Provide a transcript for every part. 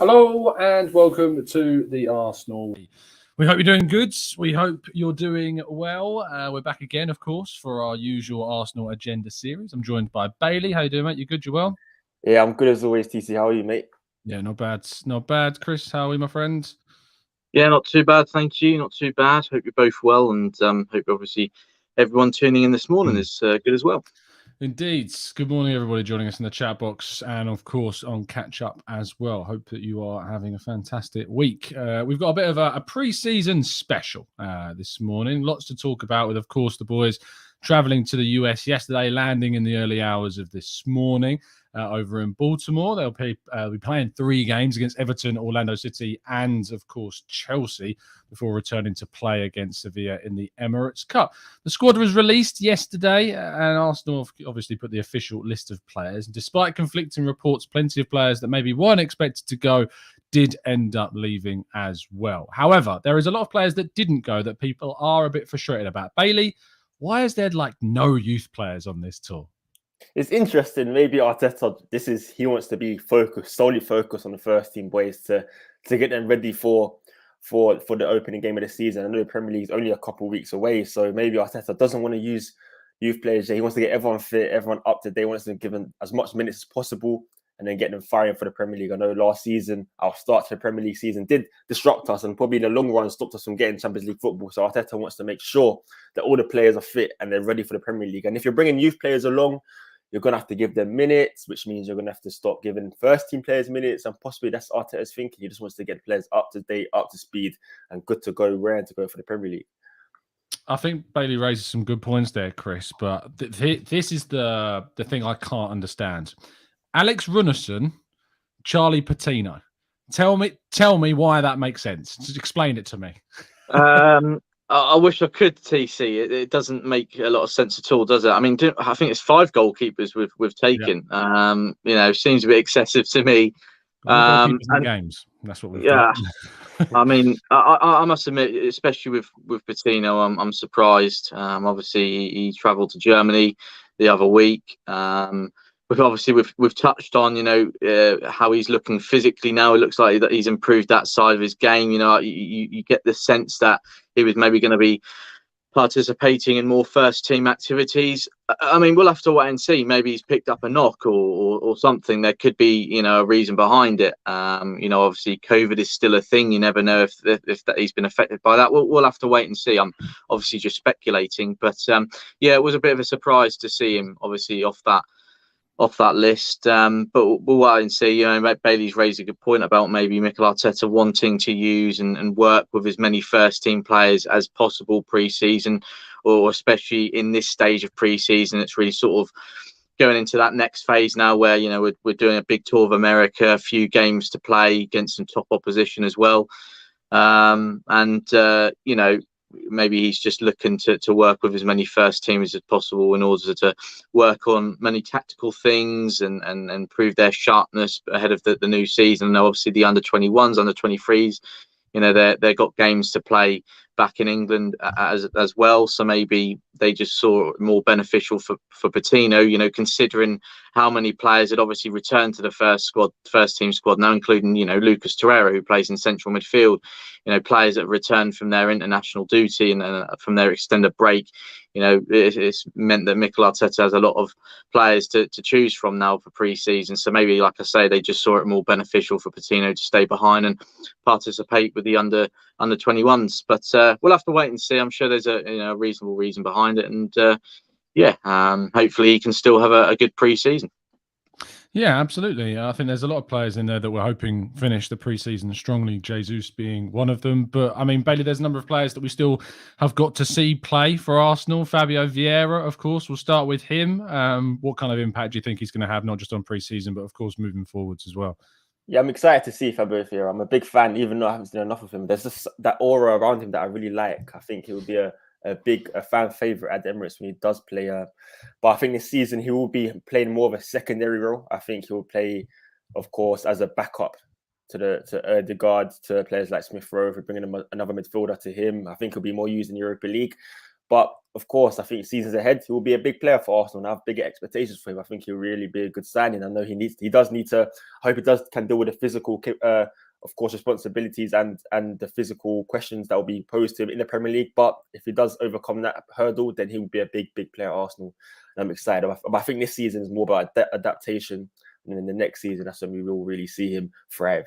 Hello and welcome to the Arsenal. We hope you're doing good. We hope you're doing well. We're back again, of course, for our usual Arsenal agenda series. I'm joined by Bailey. How you doing, mate? You good? You well? Yeah, I'm good as always, TC. How are you, mate? Yeah, not bad. Not bad. Chris, how are you, my friend? Yeah, not too bad, thank you. Not too bad. Hope you're both well, and hope obviously everyone tuning in this morning is good as well. Indeed. Good morning, everybody joining us in the chat box and, of course, on catch up as well. Hope that you are having a fantastic week. We've got a bit of a pre-season special this morning. Lots to talk about with, of course, the boys traveling to the US yesterday, landing in the early hours of this morning over in Baltimore. They'll be playing 3 games against Everton, Orlando City, and, of course, Chelsea before returning to play against Sevilla in the Emirates Cup. The squad was released yesterday, and Arsenal obviously put the official list of players. And despite conflicting reports, plenty of players that maybe weren't expected to go did end up leaving as well. However, there is a lot of players that didn't go that people are a bit frustrated about. Bailey, why is there no youth players on this tour? It's interesting. Maybe Arteta, he wants to be solely focused on the first team boys to get them ready for the opening game of the season. I know the Premier League is only a couple of weeks away, so maybe Arteta doesn't want to use youth players. He wants to get everyone fit, everyone up to date. He wants to give them as much minutes as possible and then get them firing for the Premier League. I know last season, our start to the Premier League season did disrupt us and probably in the long run stopped us from getting Champions League football. So Arteta wants to make sure that all the players are fit and they're ready for the Premier League. And if you're bringing youth players along, you're going to have to give them minutes, which means you're going to have to stop giving first-team players minutes. And possibly that's Arteta's thinking. He just wants to get players up to date, up to speed, and good to go, ready to go for the Premier League. I think Bailey raises some good points there, Chris, but this is the thing I can't understand. Alex Runarsson, Charlie Patino. Tell me why that makes sense. Just explain it to me. I wish I could, TC. It doesn't make a lot of sense at all, does it? I mean, I think it's 5 goalkeepers we've taken. Yeah. Seems a bit excessive to me. And games. That's what we've got. I mean, I must admit, especially with Patino, I'm surprised. Obviously, he travelled to Germany the other week. We've touched on, how he's looking physically now. It looks like that he's improved that side of his game. You get the sense that he was maybe going to be participating in more first team activities. I mean, we'll have to wait and see. Maybe he's picked up a knock or something. There could be, a reason behind it. Obviously COVID is still a thing. You never know if that he's been affected by that. We'll have to wait and see. I'm obviously just speculating, but it was a bit of a surprise to see him obviously off that list, but we'll wait and see. Bailey's raised a good point about maybe Mikel Arteta wanting to use and work with as many first team players as possible pre-season, or especially in this stage of pre-season. It's really sort of going into that next phase now where we're doing a big tour of America, a few games to play against some top opposition as well, maybe he's just looking to work with as many first teamers as possible in order to work on many tactical things and improve their sharpness ahead of the new season. And obviously the under 21s, under 23s, they've got games to play back in England as well. So maybe they just saw it more beneficial for Patino, considering how many players had obviously returned to the first team squad now, including, Lucas Torreira, who plays in central midfield, players that returned from their international duty and from their extended break. It's meant that Mikel Arteta has a lot of players to choose from now for pre-season. So maybe, like I say, they just saw it more beneficial for Patino to stay behind and participate with the under 21s. But we'll have to wait and see. I'm sure there's a reasonable reason behind it, and hopefully he can still have a good pre-season. Yeah, absolutely. I think there's a lot of players in there that we're hoping finish the pre-season strongly, Jesus being one of them. But, I mean, Bailey, there's a number of players that we still have got to see play for Arsenal. Fabio Vieira, of course, we'll start with him. What kind of impact do you think he's going to have, not just on pre-season, but, of course, moving forwards as well? Yeah, I'm excited to see Fabio Vieira. I'm a big fan, even though I haven't seen enough of him. There's just that aura around him that I really like. I think he will be a fan favorite at the Emirates when he does play. But I think this season he will be playing more of a secondary role. I think he will play, of course, as a backup to Ødegaard, to players like Smith Rowe, for bringing another midfielder to him. I think he'll be more used in the Europa League. But of course, I think seasons ahead, he will be a big player for Arsenal, and I have bigger expectations for him. I think he'll really be a good signing. I know he does need to. I hope he can deal with the physical, of course, responsibilities and the physical questions that will be posed to him in the Premier League. But if he does overcome that hurdle, then he will be a big player at Arsenal. And I'm excited. But I think this season is more about adaptation, and in the next season, that's when we will really see him thrive.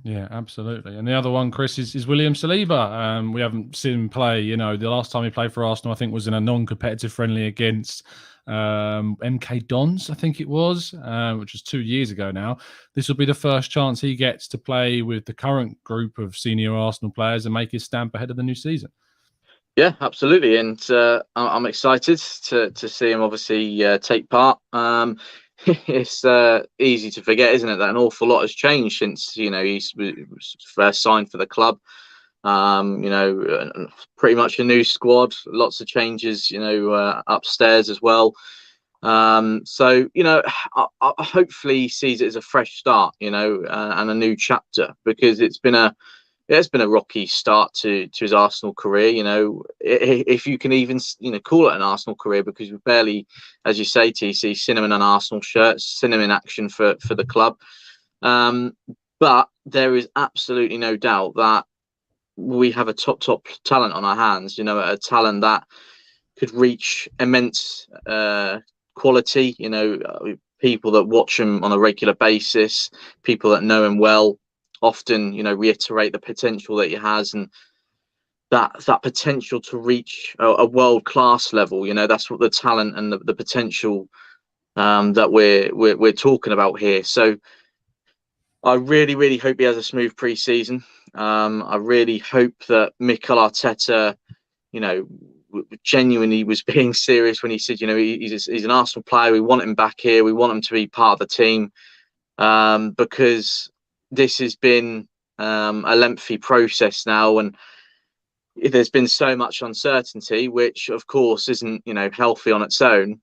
Yeah, absolutely. And the other one, Chris, is William Saliba. We haven't seen him play. You know, the last time he played for Arsenal, I think, was in a non-competitive friendly against MK Dons, I think it was, which was 2 years ago now. This will be the first chance he gets to play with the current group of senior Arsenal players and make his stamp ahead of the new season. Yeah, absolutely. And I'm excited to see him obviously take part. It's easy to forget, isn't it, that an awful lot has changed since, you know, he's first signed for the club. You know, pretty much a new squad, lots of changes, you know, upstairs as well. So, you know, I hopefully he sees it as a fresh start, you know, and a new chapter, because it's been a rocky start to his Arsenal career. You know, if you can even, you know, call it an Arsenal career, because we've barely, as you say, TC, seen him in an Arsenal shirt, seen him in action for the club. But there is absolutely no doubt that we have a top talent on our hands. You know, a talent that could reach immense quality. You know, people that watch him on a regular basis, people that know him well, often, you know, reiterate the potential that he has, and that potential to reach a world-class level. You know, that's what the talent and the potential that we're talking about here. So I really hope he has a smooth pre-season. I really hope that Mikel Arteta, you know, genuinely was being serious when he said, you know, he's an Arsenal player. We want him back here. We want him to be part of the team, because this has been a lengthy process now, and there's been so much uncertainty, which of course isn't, you know, healthy on its own.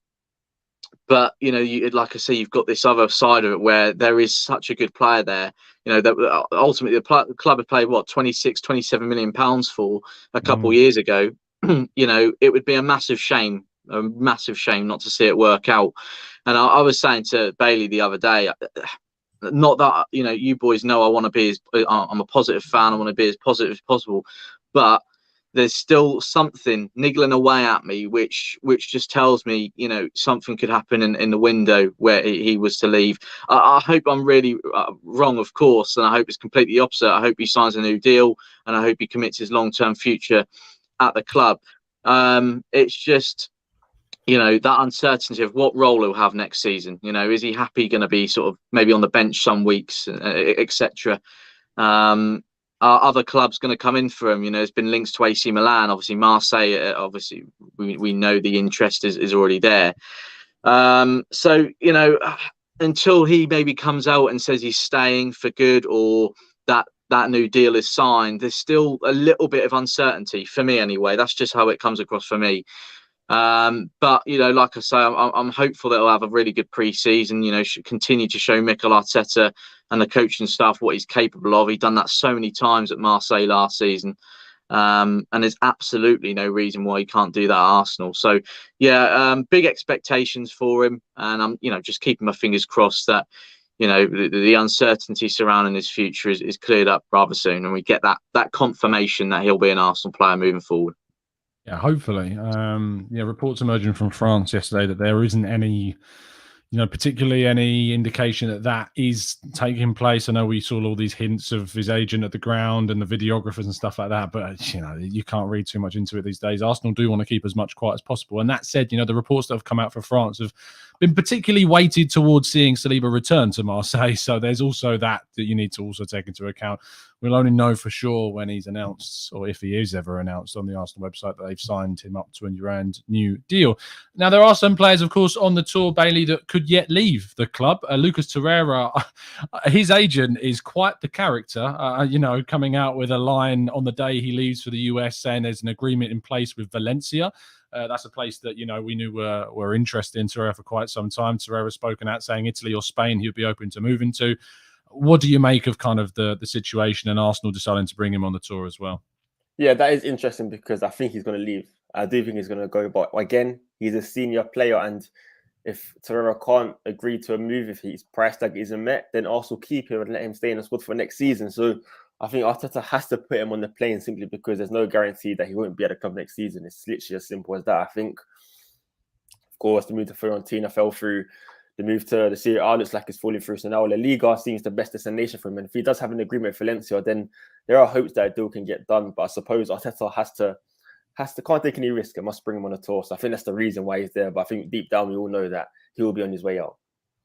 But, you know, like I say, you've got this other side of it where there is such a good player there, you know, that ultimately the club had paid, what, 26-27 million pounds for a couple of years ago. You know, it would be a massive shame not to see it work out. And I was saying to Bailey the other day, not that, you know, you boys know I want to be I'm a positive fan. I want to be as positive as possible, but there's still something niggling away at me, which just tells me, you know, something could happen in the window where he was to leave. I hope I'm really wrong, of course, and I hope it's completely opposite. I hope he signs a new deal, and I hope he commits his long-term future at the club. It's just, you know, that uncertainty of what role he'll have next season. You know, is he happy going to be sort of maybe on the bench some weeks, etc. Are other clubs going to come in for him? You know, there's been links to AC Milan, obviously Marseille. Obviously, we know the interest is already there. So, you know, until he maybe comes out and says he's staying for good, or that new deal is signed, there's still a little bit of uncertainty for me anyway. That's just how it comes across for me. But, you know, like I say, I'm hopeful that he'll have a really good pre-season, you know, should continue to show Mikel Arteta and the coaching staff what he's capable of. He's done that so many times at Marseille last season. And there's absolutely no reason why he can't do that at Arsenal. So, yeah, big expectations for him. And I'm, you know, just keeping my fingers crossed that, you know, the uncertainty surrounding his future is cleared up rather soon, and we get that confirmation that he'll be an Arsenal player moving forward. Yeah, hopefully. Yeah, reports emerging from France yesterday that there isn't any, you know, particularly any indication that is taking place. I know we saw all these hints of his agent at the ground and the videographers and stuff like that, but, you know, you can't read too much into it these days. Arsenal do want to keep as much quiet as possible. And that said, you know, the reports that have come out for France have been particularly weighted towards seeing Saliba return to Marseille. So there's also that you need to also take into account. We'll only know for sure when he's announced, or if he is ever announced on the Arsenal website, that they've signed him up to a grand new deal. Now, there are some players, of course, on the tour, Bailey, that could yet leave the club. Lucas Torreira, his agent is quite the character, you know, coming out with a line on the day he leaves for the US saying there's an agreement in place with Valencia. That's a place that, you know, we knew were interested in Torreira for quite some time. Torreira's spoken out saying Italy or Spain he would be open to moving to. What do you make of kind of the situation and Arsenal deciding to bring him on the tour as well? Yeah, that is interesting, because I think he's going to leave. I do think he's going to go. But again, he's a senior player, and if Torreira can't agree to a move, if his price tag isn't met, then Arsenal keep him and let him stay in the squad for next season. So I think Arteta has to put him on the plane simply because there's no guarantee that he won't be at the club next season. It's literally as simple as that. I think, of course, the move to Fiorentina fell through. The move to the Serie A looks like it's falling through. So now La Liga seems the best destination for him. And if he does have an agreement with Valencia, then there are hopes that a deal can get done. But I suppose Arteta can't take any risk and must bring him on a tour. So I think that's the reason why he's there. But I think deep down, we all know that he will be on his way out.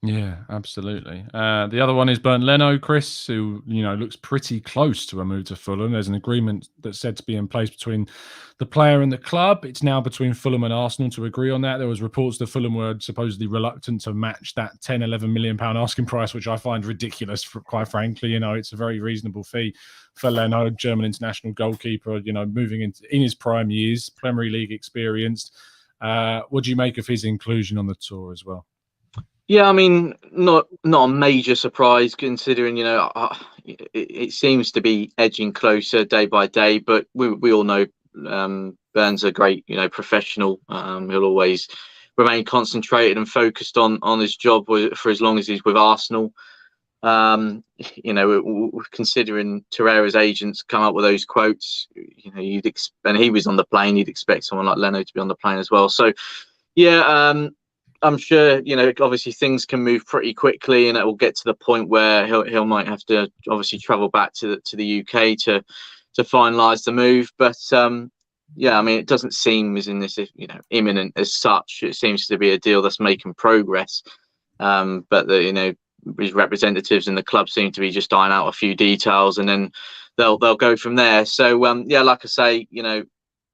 Yeah, absolutely. The other one is Bernd Leno, Chris, who, looks pretty close to a move to Fulham. There's an agreement that's said to be in place between the player and the club. It's now between Fulham and Arsenal to agree on that. There was reports that Fulham were supposedly reluctant to match that 10, 11 million pound asking price, which I find ridiculous, quite frankly. It's a very reasonable fee for Leno, German international goalkeeper, moving in his prime years, Premier League experienced. What do you make of his inclusion on the tour as well? Yeah, I mean, not a major surprise considering, it seems to be edging closer day by day, but we all know Bernd's a great, professional. He'll always remain concentrated and focused on his job for as long as he's with Arsenal. Considering Torreira's agents come up with those quotes, and he was on the plane, you'd expect someone like Leno to be on the plane as well. So, yeah, I'm sure, obviously things can move pretty quickly, and it will get to the point where he'll might have to obviously travel back to the UK to finalise the move. But yeah, I mean, it doesn't seem as in this, imminent as such. It seems to be a deal that's making progress. But his representatives in the club seem to be just ironing out a few details, and then they'll go from there. So yeah, like I say,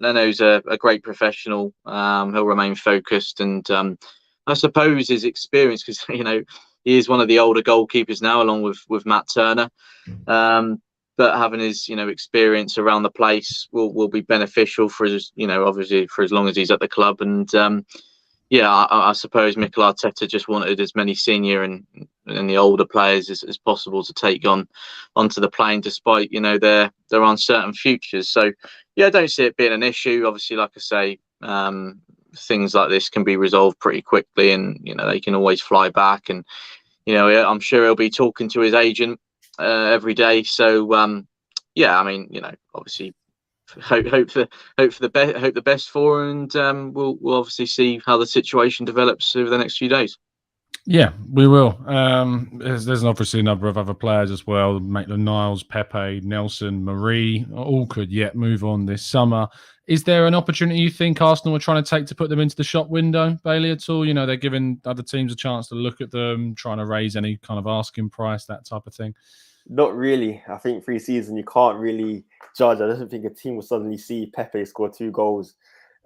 Leno's a great professional. He'll remain focused, and I suppose his experience, because he is one of the older goalkeepers now, along with Matt Turner. But having his experience around the place will be beneficial for his obviously for as long as he's at the club. And yeah, I suppose Mikel Arteta just wanted as many senior and the older players as possible to take onto the plane, despite their uncertain futures. So yeah, I don't see it being an issue. Obviously, like I say, things like this can be resolved pretty quickly, and they can always fly back. And I'm sure he'll be talking to his agent every day. So yeah, I mean, obviously hope the best for her, and we'll obviously see how the situation develops over the next few days. Yeah, we will. There's obviously a number of other players as well. Maitland-Niles, Pepe, Nelson, Marie, all could yet move on this summer. Is there an opportunity you think Arsenal are trying to take to put them into the shop window, Bailey, at all? They're giving other teams a chance to look at them, trying to raise any kind of asking price, that type of thing. Not really. I think pre-season you can't really judge. I don't think a team will suddenly see Pepe score 2 goals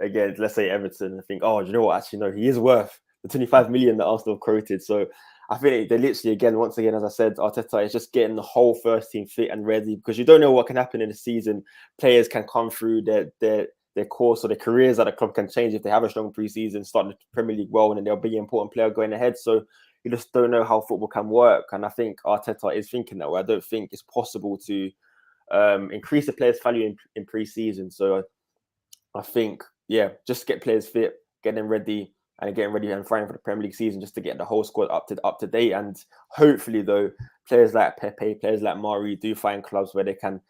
against, let's say, Everton, and think, oh, do you know what? Actually, no, he is worth the 25 million that Arsenal have quoted. So I think they literally, once again, as I said, Arteta is just getting the whole first team fit and ready, because you don't know what can happen in the season. Players can come through their course, or their careers at the club can change if they have a strong pre-season, start the Premier League well, and then they'll be an important player going ahead. So you just don't know how football can work. And I think Arteta is thinking that way. I don't think it's possible to increase the players' value in pre-season. So I think, yeah, just get players fit, get them ready, and getting ready and fighting for the Premier League season, just to get the whole squad up to date. And hopefully, though, players like Pepe, players like Mari do find clubs where they can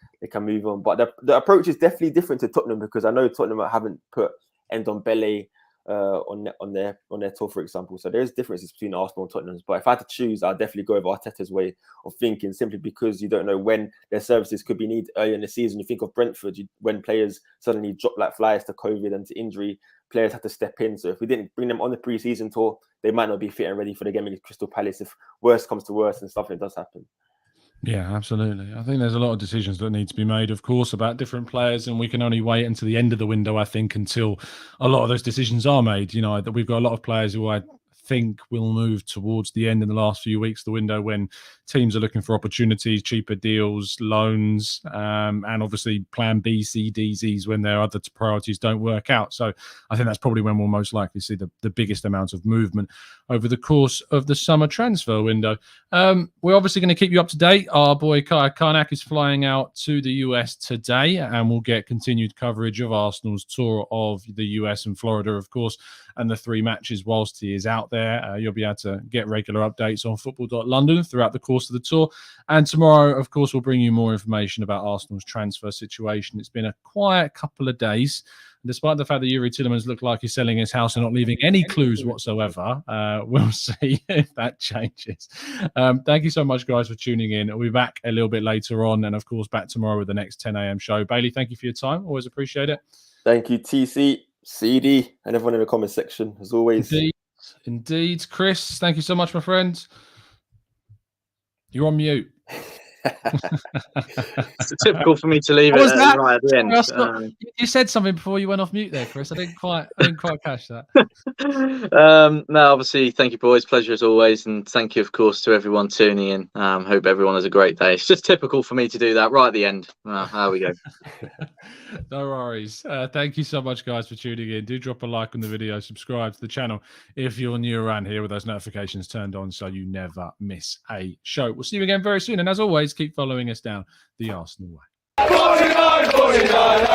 move on. But the approach is definitely different to Tottenham, because I know Tottenham haven't put Ndombele on their tour, for example. So there's differences between Arsenal and Tottenham. But if I had to choose, I'd definitely go with Arteta's way of thinking, simply because you don't know when their services could be needed early in the season. You think of Brentford, when players suddenly drop like flies to COVID and to injury, players have to step in. So if we didn't bring them on the pre-season tour, they might not be fit and ready for the game against Crystal Palace if worse comes to worse and something does happen. Yeah, absolutely. I think there's a lot of decisions that need to be made, of course, about different players, and we can only wait until the end of the window, I think, until a lot of those decisions are made. That we've got a lot of players who I think will move towards the end in the last few weeks of the window when teams are looking for opportunities, cheaper deals, loans, and obviously plan B, C, D, Zs when their other priorities don't work out. So I think that's probably when we'll most likely see the biggest amount of movement over the course of the summer transfer window. We're obviously going to keep you up to date. Our boy Kai Karnak is flying out to the US today, and we'll get continued coverage of Arsenal's tour of the US and Florida, of course, and the 3 matches whilst he is out there. You'll be able to get regular updates on football.london throughout the course of the tour. And tomorrow, of course, we'll bring you more information about Arsenal's transfer situation. It's been a quiet couple of days. Despite the fact that Yuri Tillemans looked like he's selling his house and not leaving any clues whatsoever, we'll see if that changes. Thank you so much, guys, for tuning in. We'll be back a little bit later on, and of course, back tomorrow with the next 10 a.m. show. Bailey, thank you for your time. Always appreciate it. Thank you, TC, CD, and everyone in the comment section, as always. Indeed. Chris, thank you so much, my friend. You're on mute. It's typical for me to leave it right at the end. You said something before you went off mute there, Chris. I didn't quite catch that. No, obviously, thank you, boys. Pleasure as always, and thank you, of course, to everyone tuning in. Hope everyone has a great day. It's just typical for me to do that right at the end. There we go. No worries. Thank you so much, guys, for tuning in. Do drop a like on the video, subscribe to the channel if you're new around here with those notifications turned on so you never miss a show. We'll see you again very soon, and as always, keep following us down the Arsenal way. 49, 49,